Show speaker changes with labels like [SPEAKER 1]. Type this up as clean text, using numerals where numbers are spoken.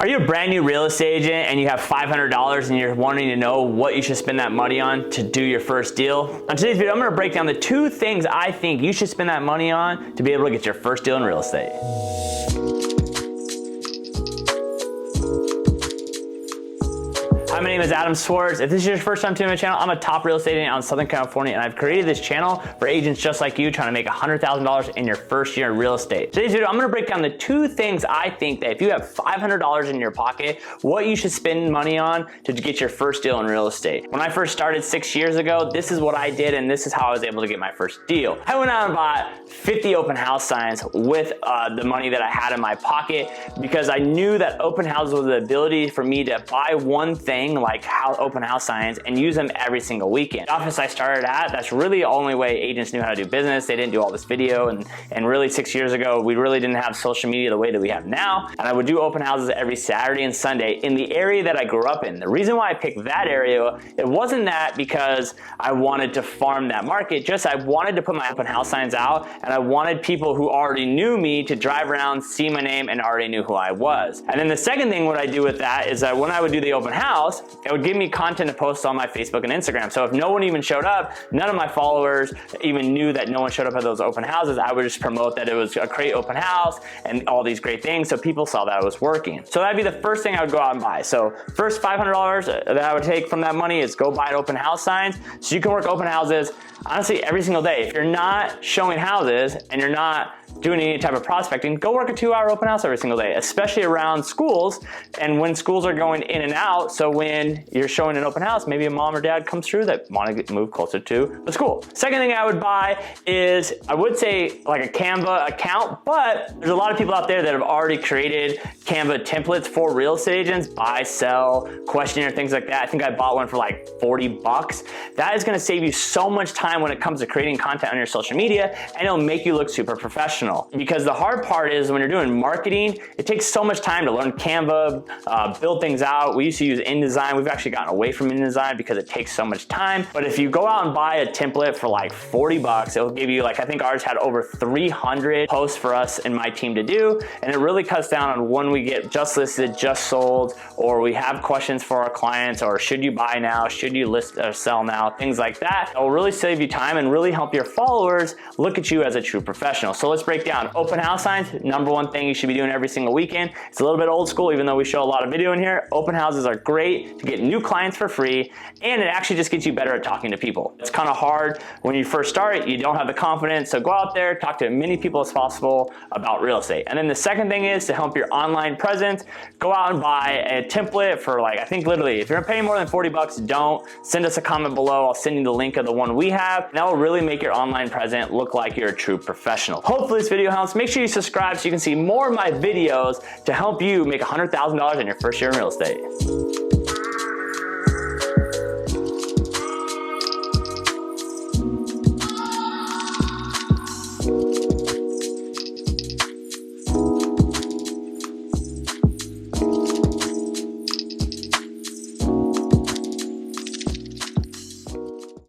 [SPEAKER 1] Are you a brand new real estate agent and you have $500 and you're wanting to know what you should spend that money on to do your first deal? On today's video, I'm gonna break down the 2 things I think you should spend that money on to be able to get your first deal in real estate. Hi, my name is Adam Schwartz. If this is your first time tuning in my channel, I'm a top real estate agent out in Southern California, and I've created this channel for agents just like you trying to make $100,000 in your first year in real estate. Today's video, I'm gonna break down the 2 things I think that if you have $500 in your pocket, what you should spend money on to get your first deal in real estate. When I first started 6 years ago, this is what I did, and this is how I was able to get my first deal. I went out and bought 50 open house signs with the money that I had in my pocket because I knew that open houses was the ability for me to buy one thing like open house signs and use them every single weekend. The office I started at, that's really the only way agents knew how to do business. They didn't do all this video, and really 6 years ago, we really didn't have social media the way that we have now. And I would do open houses every Saturday and Sunday in the area that I grew up in. The reason why I picked that area, it wasn't that because I wanted to farm that market, just I wanted to put my open house signs out, and I wanted people who already knew me to drive around, see my name, and already knew who I was. And then the second thing what I do with that is that when I would do the open house, it would give me content to post on my Facebook and Instagram. So if no one even showed up, none of my followers even knew that no one showed up at those open houses, I would just promote that it was a great open house and all these great things, so people saw that it was working. So that'd be the first thing I would go out and buy. So first $500 that I would take from that money is go buy open house signs, so you can work open houses honestly every single day. If you're not showing houses and you're not doing any type of prospecting, go work a 2-hour open house every single day, especially around schools and when schools are going in and out. So when you're showing an open house, maybe a mom or dad comes through that want to move closer to the school. Second thing I would buy is, I would say like a CANVA account, but there's a lot of people out there that have already created CANVA templates for real estate agents, buy, sell, questionnaire, things like that. I think I bought one for like 40 bucks. That is gonna save you so much time when it comes to creating content on your social media, and it'll make you look super professional. Because the hard part is when you're doing marketing, it takes so much time to learn CANVA, build things out. We used to use InDesign. We've actually gotten away from InDesign because it takes so much time. But if you go out and buy a template for like 40 bucks, it'll give you, like, I think ours had over 300 posts for us and my team to do. And it really cuts down on when we get just listed, just sold, or we have questions for our clients, or should you buy now, should you list or sell now, things like that. It will really save you time and really help your followers look at you as a true professional. So let's break down open house signs. #1 thing you should be doing every single weekend. It's a little bit old school, even though we show a lot of video in here. Open houses are great to get new clients for free, and it actually just gets you better at talking to people. It's kind of hard when you first start, you don't have the confidence, so go out there, talk to as many people as possible about real estate. And then the second thing is to help your online presence, go out and buy a template for, like, I think literally, if you're paying more than 40 bucks, don't. Send us a comment below. I'll send you the link of the one we have, and that will really make your online presence look like you're a true professional. Hopefully this video helps. Make sure you subscribe so you can see more of my videos to help you make $100,000 in your first year in real estate.